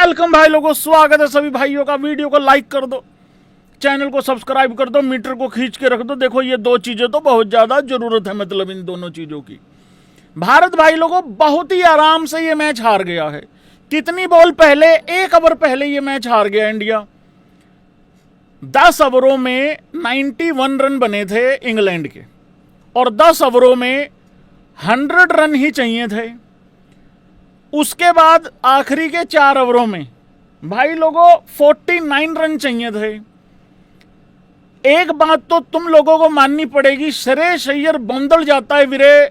Welcome भाई लोगों, स्वागत है सभी भाइयों का। वीडियो को लाइक कर दो, चैनल को सब्सक्राइब कर दो, मीटर को खींच के रख दो। देखो ये दो चीजें तो बहुत ज्यादा जरूरत है, मतलब इन दोनों चीजों की। भारत भाई लोगों बहुत ही आराम से ये मैच हार गया है। कितनी बॉल पहले, 1 ओवर पहले ये मैच हार गया इंडिया। 10 ओवरों में 91 रन बने थे इंग्लैंड के, और 10 ओवरों में 100 रन ही चाहिए थे। उसके बाद आखिरी के 4 ओवरों में भाई लोगों 49 रन चाहिए थे। एक बात तो तुम लोगों को माननी पड़ेगी, श्रेयस अय्यर बंदल जाता है वीरे।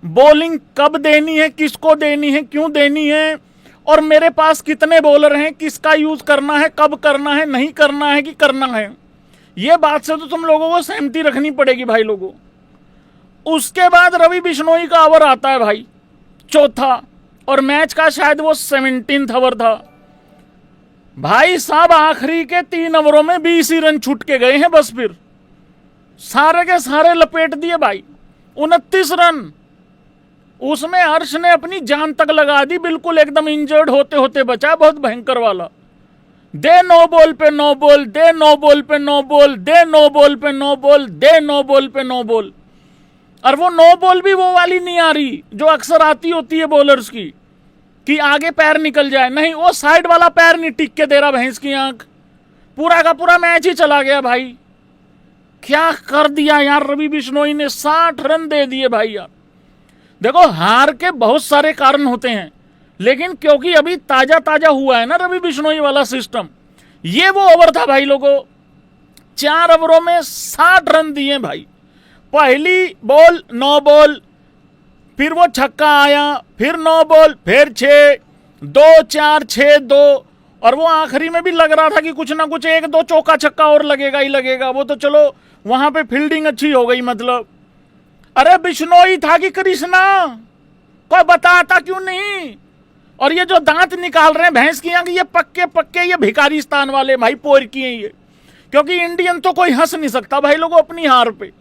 बॉलिंग कब देनी है, किसको देनी है, क्यों देनी है, और मेरे पास कितने बॉलर हैं, किसका यूज करना है, कब करना है, नहीं करना है कि करना है, यह बात से तो तुम लोगों को सहमति रखनी पड़ेगी भाई लोगों। उसके बाद रवि बिश्नोई का ओवर आता है भाई, चौथा, और मैच का शायद वो 17th ओवर था। भाई साहब आखिरी के 3 ओवरों में 20 ही रन छूट के गए हैं बस, फिर सारे के सारे लपेट दिए भाई। 29 रन, उसमें हर्ष ने अपनी जान तक लगा दी, बिल्कुल एकदम इंजर्ड होते होते बचा, बहुत भयंकर वाला। दे 9 बॉल पे 9 बॉल, दे 9 बॉल पे 9 बॉल, दे 9 बॉल पे 9 बॉल, दे 9 बॉल पे 9 बॉल। और वो 9 बॉल भी वो वाली नहीं आ रही जो अक्सर आती होती है बॉलर्स की, कि आगे पैर निकल जाए। नहीं, वो साइड वाला पैर नहीं टिक के दे रहा, भैंस की आंख। पूरा का पूरा मैच ही चला गया भाई। क्या कर दिया यार रवि बिश्नोई ने, 60 रन दे दिए भाई यार। देखो हार के बहुत सारे कारण होते हैं, लेकिन क्योंकि अभी ताजा ताजा हुआ है ना रवि बिश्नोई वाला सिस्टम, ये वो ओवर था भाई लोगों। 4 ओवरों में 60 रन दिए भाई। पहली बॉल 9 बॉल, फिर वो छक्का आया, फिर 9 बॉल, फिर 6, 2 4 6 2, और वो आखिरी में भी लग रहा था कि कुछ ना कुछ 1-2 चौका छक्का और लगेगा ही लगेगा। वो तो चलो वहां पे फील्डिंग अच्छी हो गई मतलब। अरे बिश्नोई था कि कृष्णा, कोई बताता क्यों नहीं। और ये जो दांत निकाल रहे हैं भैंस की आंख, ये पक्के पक्के ये भिखारिस्तान वाले भाई पोर की हैं ये, क्योंकि इंडियन तो कोई हंस नहीं सकता भाई लोगों अपनी हार पे।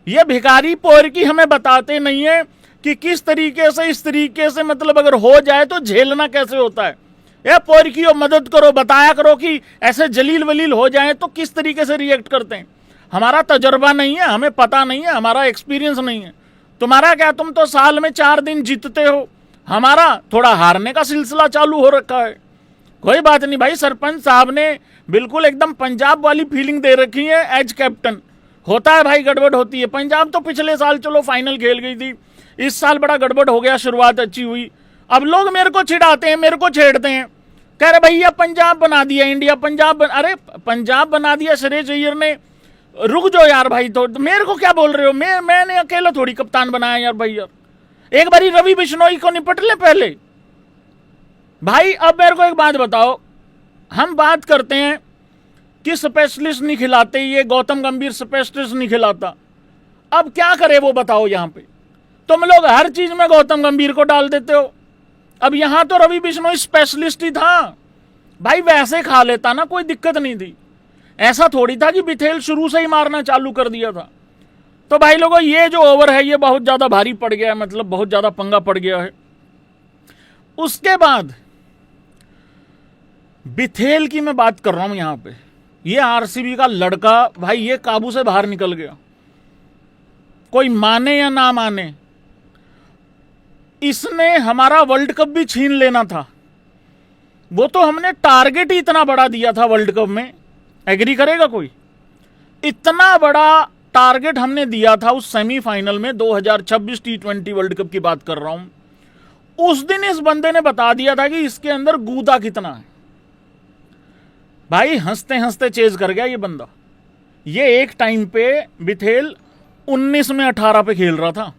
ये भिखारी पोर की हमें बताते नहीं है कि किस तरीके से, इस तरीके से मतलब अगर हो जाए तो झेलना कैसे होता है। ये पोर की मदद करो, बताया करो कि ऐसे जलील वलील हो जाए तो किस तरीके से रिएक्ट करते हैं। हमारा तजर्बा नहीं है, हमें पता नहीं है, हमारा एक्सपीरियंस नहीं है। तुम्हारा क्या, तुम तो साल में 4 दिन जीतते हो, हमारा थोड़ा हारने का सिलसिला चालू हो रखा है। कोई बात नहीं भाई, सरपंच साहब ने बिल्कुल एकदम पंजाब वाली फीलिंग दे रखी है एज कैप्टन। होता है भाई, गड़बड़ होती है। पंजाब तो पिछले साल चलो फाइनल खेल गई थी, इस साल बड़ा गड़बड़ हो गया, शुरुआत अच्छी हुई। अब लोग मेरे को चिढ़ाते हैं, मेरे को छेड़ते हैं, कह रहे भैया पंजाब बना दिया इंडिया, अरे पंजाब बना दिया श्रेयस अय्यर ने। रुक जाओ यार भाई, तो मेरे को क्या बोल रहे हो। मैंने अकेला थोड़ी कप्तान बनाया यार भाई यार। एक बारी रवि बिश्नोई को निपट ले पहले भाई। अब मेरे को एक बात बताओ, हम बात करते हैं कि स्पेशलिस्ट नहीं खिलाते, ये गौतम गंभीर स्पेशलिस्ट नहीं खिलाता। अब क्या करे वो बताओ। यहां पे तुम लोग हर चीज में गौतम गंभीर को डाल देते हो। अब यहां तो रवि बिश्नोई स्पेशलिस्ट ही था भाई, वैसे खा लेता ना, कोई दिक्कत नहीं थी। ऐसा थोड़ी था कि बिथेल शुरू से ही मारना चालू कर दिया था। तो भाई लोगों ये जो ओवर है ये बहुत ज्यादा भारी पड़ गया है, मतलब बहुत ज्यादा पंगा पड़ गया है। उसके बाद बिथेल की मैं बात कर रहा हूं यहां पे। ये आरसीबी का लड़का भाई, ये काबू से बाहर निकल गया। कोई माने या ना माने, इसने हमारा वर्ल्ड कप भी छीन लेना था। वो तो हमने टारगेट ही इतना बड़ा दिया था वर्ल्ड कप में, एग्री करेगा कोई। इतना बड़ा टारगेट हमने दिया था उस सेमीफाइनल में, 2026 T20 वर्ल्ड कप की बात कर रहा हूं। उस दिन इस बंदे ने बता दिया था कि इसके अंदर गूदा कितना है। भाई हंसते हंसते चेज कर गया ये बंदा। ये एक टाइम पे बिथेल 19 में 18 पे खेल रहा था,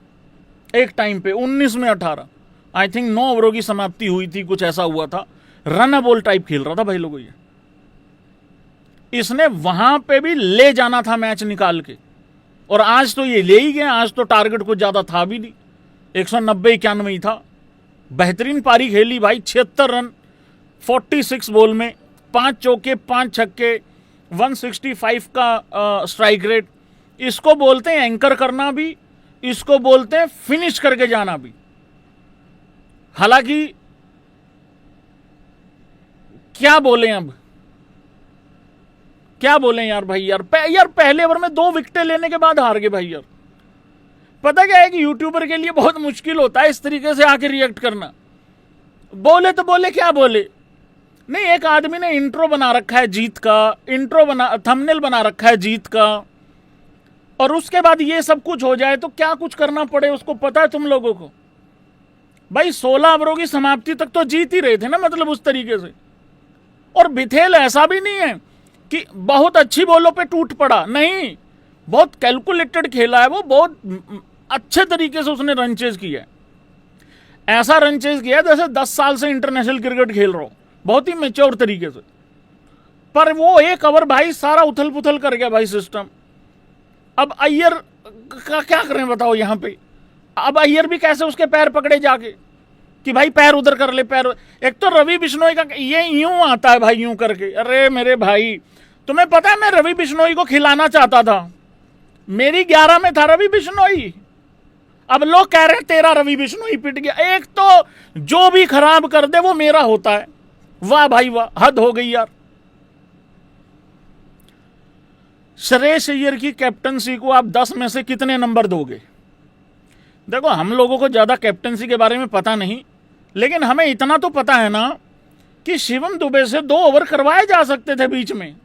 एक टाइम पे 19 में 18, आई थिंक 9 ओवरों की समाप्ति हुई थी, कुछ ऐसा हुआ था। रन बॉल टाइप खेल रहा था भाई लोगों। ये इसने वहां पे भी ले जाना था मैच निकाल के, और आज तो ये ले ही गए। आज तो टारगेट कुछ ज्यादा था भी नहीं, 190-91 ही था। बेहतरीन पारी खेली भाई, 76 रन 46 बॉल में, 5 चौके 5 छक्के, 165 का स्ट्राइक रेट। इसको बोलते हैं एंकर करना भी, इसको बोलते हैं फिनिश करके जाना भी। हालांकि क्या बोले अब, क्या बोले यार भाई यार। यार पहले ओवर में 2 विकेटें लेने के बाद हार गए भाई यार। पता क्या है कि यूट्यूबर के लिए बहुत मुश्किल होता है इस तरीके से आके रिएक्ट करना। बोले तो बोले, क्या बोले नहीं। एक आदमी ने इंट्रो बना रखा है जीत का, थंबनेल बना रखा है जीत का, और उसके बाद ये सब कुछ हो जाए तो क्या कुछ करना पड़े उसको पता है तुम लोगों को। भाई 16 ओवरों की समाप्ति तक तो जीत ही रहे थे ना, मतलब उस तरीके से। और बिथेल ऐसा भी नहीं है कि बहुत अच्छी बॉलों पे टूट पड़ा, नहीं, बहुत कैलकुलेटेड खेला है वो, बहुत अच्छे तरीके से उसने रन चेज किया है। ऐसा रन चेज किया जैसे 10 साल से इंटरनेशनल क्रिकेट खेल रहा हो, बहुत ही मेच्योर तरीके से। पर वो 1 ओवर भाई सारा उथल पुथल कर गया भाई सिस्टम। अब अय्यर का क्या करें बताओ यहां पे। अब अय्यर भी कैसे उसके पैर पकड़े जाके कि भाई पैर उधर कर ले, पैर। एक तो रवि बिश्नोई का ये यूं आता है भाई, यूं करके। अरे मेरे भाई, तुम्हें पता है मैं रवि बिश्नोई को खिलाना चाहता था, मेरी 11 में था रवि बिश्नोई। अब लोग कह रहे हैं तेरा रवि बिश्नोई पिट गया। एक तो जो भी खराब कर दे वो मेरा होता है। वाह भाई वाह, हद हो गई यार। श्रेयस अय्यर की कैप्टनसी को आप 10 में से कितने नंबर दोगे? देखो हम लोगों को ज्यादा कैप्टनसी के बारे में पता नहीं, लेकिन हमें इतना तो पता है ना कि शिवम दुबे से 2 ओवर करवाए जा सकते थे बीच में।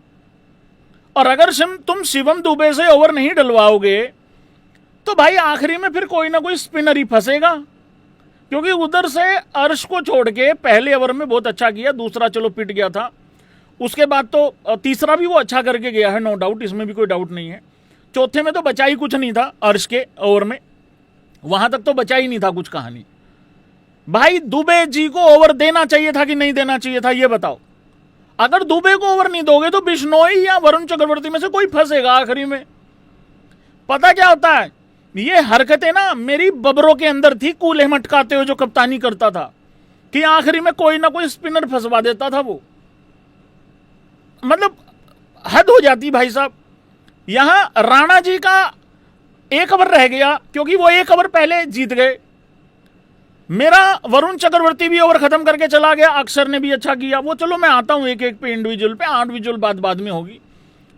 और अगर तुम शिवम दुबे से ओवर नहीं डलवाओगे तो भाई आखिरी में फिर कोई ना कोई स्पिनर ही फंसेगा। क्योंकि उधर से अर्श को छोड़ के पहले ओवर में बहुत अच्छा किया, दूसरा चलो पिट गया था, उसके बाद तो तीसरा भी वो अच्छा करके गया है, नो डाउट, इसमें भी कोई डाउट नहीं है। चौथे में तो बचा ही कुछ नहीं था अर्श के ओवर में, वहां तक तो बचा ही नहीं था कुछ कहानी। भाई दुबे जी को ओवर देना चाहिए था कि नहीं देना चाहिए था, ये बताओ। अगर दुबे को ओवर नहीं दोगे तो बिश्नोई या वरुण चक्रवर्ती में से कोई फंसेगा आखिरी में। पता क्या होता है, ये हरकतें ना मेरी बबरों के अंदर थी, कूल्हे मटकाते हुए जो कप्तानी करता था, कि आखिरी में कोई ना कोई स्पिनर फंसवा देता था वो। मतलब हद हो जाती भाई साहब। यहां राणा जी का 1 ओवर रह गया क्योंकि वो 1 ओवर पहले जीत गए। मेरा वरुण चक्रवर्ती भी ओवर खत्म करके चला गया, अक्षर ने भी अच्छा किया। वो चलो मैं आता हूं एक एक पे, इंडिविजुअल पे, इंडिविजुअल बात बाद में होगी।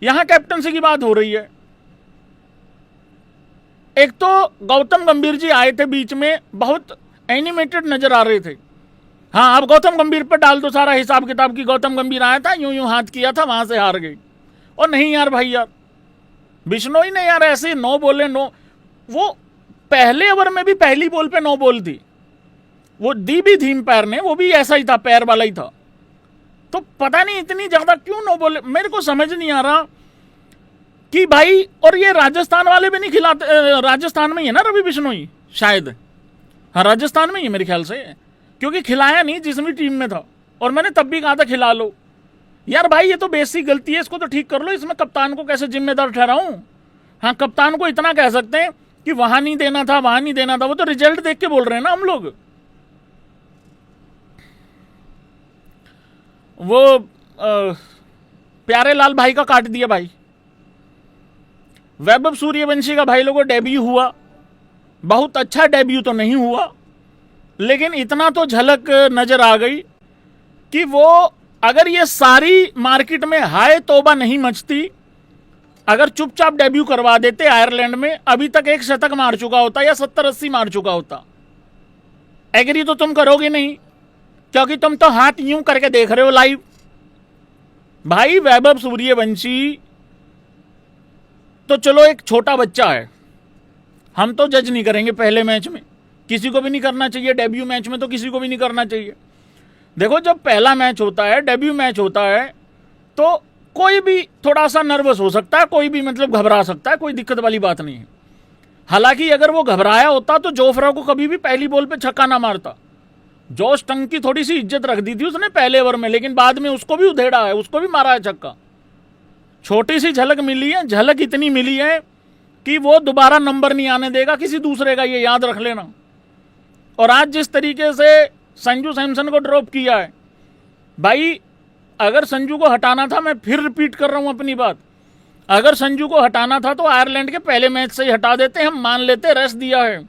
यहां कैप्टनसी की बात हो रही है। एक तो गौतम गंभीर जी आए थे बीच में, बहुत एनिमेटेड नजर आ रहे थे। हाँ, अब गौतम गंभीर पर डाल दो सारा हिसाब किताब की गौतम गंभीर आया था, यूं यूं हाथ किया था, वहां से हार गई। और नहीं यार भाई यार, बिश्नोई ने यार ऐसे 9 बोले 9, वो पहले ओवर में भी पहली बॉल पे 9 बॉल थी, वो दी भी थी पैर ने, वो भी ऐसा ही था, पैर वाला ही था। तो पता नहीं इतनी ज्यादा क्यों 9 बॉल, मेरे को समझ नहीं आ रहा कि भाई। और ये राजस्थान वाले भी नहीं खिलाते, राजस्थान में ही है ना रवि बिश्नोई शायद, हाँ राजस्थान में ही है मेरे ख्याल से, क्योंकि खिलाया नहीं जिस भी टीम में था। और मैंने तब भी कहा था खिला लो यार भाई, ये तो बेसिक गलती है, इसको तो ठीक कर लो। इसमें कप्तान को कैसे जिम्मेदार ठहराऊं? हाँ, कप्तान को इतना कह सकते हैं कि वहां नहीं देना था, वहां नहीं देना था, वो तो रिजल्ट देख के बोल रहे हैं ना हम लोग। वो प्यारे लाल भाई का काट दिया भाई। वैभव सूर्यवंशी का भाई लोगों डेब्यू हुआ, बहुत अच्छा डेब्यू तो नहीं हुआ, लेकिन इतना तो झलक नजर आ गई कि वो, अगर ये सारी मार्केट में हाय तौबा नहीं मचती, अगर चुपचाप डेब्यू करवा देते आयरलैंड में, अभी तक 1 शतक मार चुका होता या 70-80 मार चुका होता। एग्री तो तुम करोगे नहीं, क्योंकि तुम तो हाथ यूं करके देख रहे हो लाइव। भाई वैभव सूर्यवंशी तो चलो एक छोटा बच्चा है, हम तो जज नहीं करेंगे पहले मैच में, किसी को भी नहीं करना चाहिए, डेब्यू मैच में तो किसी को भी नहीं करना चाहिए। देखो जब पहला मैच होता है, डेब्यू मैच होता है, तो कोई भी थोड़ा सा नर्वस हो सकता है, कोई भी मतलब घबरा सकता है, कोई दिक्कत वाली बात नहीं है। हालांकि अगर वो घबराया होता तो जोफ्रा को कभी भी पहली बॉल पे छक्का ना मारता। जोश टंग की थोड़ी सी इज्जत रख दी थी उसने पहले ओवर में, लेकिन बाद में उसको भी उधेड़ा है, उसको भी मारा है छक्का। छोटी सी झलक मिली है, झलक इतनी मिली है कि वो दोबारा नंबर नहीं आने देगा किसी दूसरे का, ये याद रख लेना। और आज जिस तरीके से संजू सैमसन को ड्रॉप किया है भाई, अगर संजू को हटाना था, मैं फिर रिपीट कर रहा हूं अपनी बात, अगर संजू को हटाना था तो आयरलैंड के पहले मैच से ही हटा देते, हम मान लेते रेस्ट दिया है।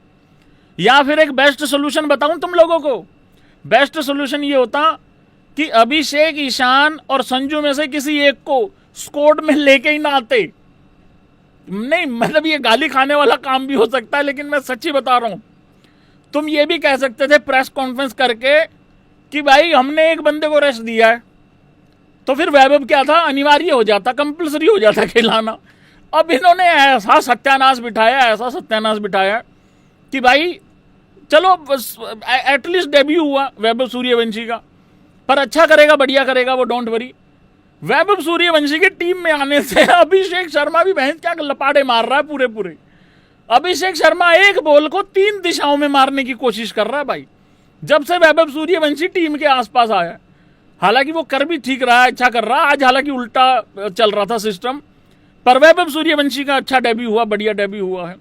या फिर एक बेस्ट सोल्यूशन बताऊं तुम लोगों को, बेस्ट सोल्यूशन ये होता कि अभिषेक, ईशान और संजू में से किसी एक को स्क्वाड में लेके ही ना आते। नहीं मतलब ये गाली खाने वाला काम भी हो सकता है, लेकिन मैं सच्ची बता रहा हूं। तुम ये भी कह सकते थे प्रेस कॉन्फ्रेंस करके कि भाई हमने एक बंदे को रेस्ट दिया है, तो फिर वैभव क्या था, अनिवार्य हो जाता, कंपल्सरी हो जाता खिलाना। अब इन्होंने ऐसा सत्यानाश बिठाया कि भाई चलो एटलीस्ट डेब्यू हुआ वैभव सूर्यवंशी का, पर अच्छा करेगा, बढ़िया करेगा वो, डोंट वरी। वैभव सूर्यवंशी की टीम में आने से अभिषेक शर्मा भी भैंस क्या लपाड़े मार रहा है पूरे पूरे। अभिषेक शर्मा एक बॉल को 3 दिशाओं में मारने की कोशिश कर रहा है भाई, जब से वैभव सूर्यवंशी टीम के आसपास आया। हालांकि वो कर भी ठीक रहा है, अच्छा कर रहा है। आज हालांकि उल्टा चल रहा था सिस्टम, पर वैभव सूर्यवंशी का अच्छा डेब्यू हुआ, बढ़िया डेब्यू हुआ है।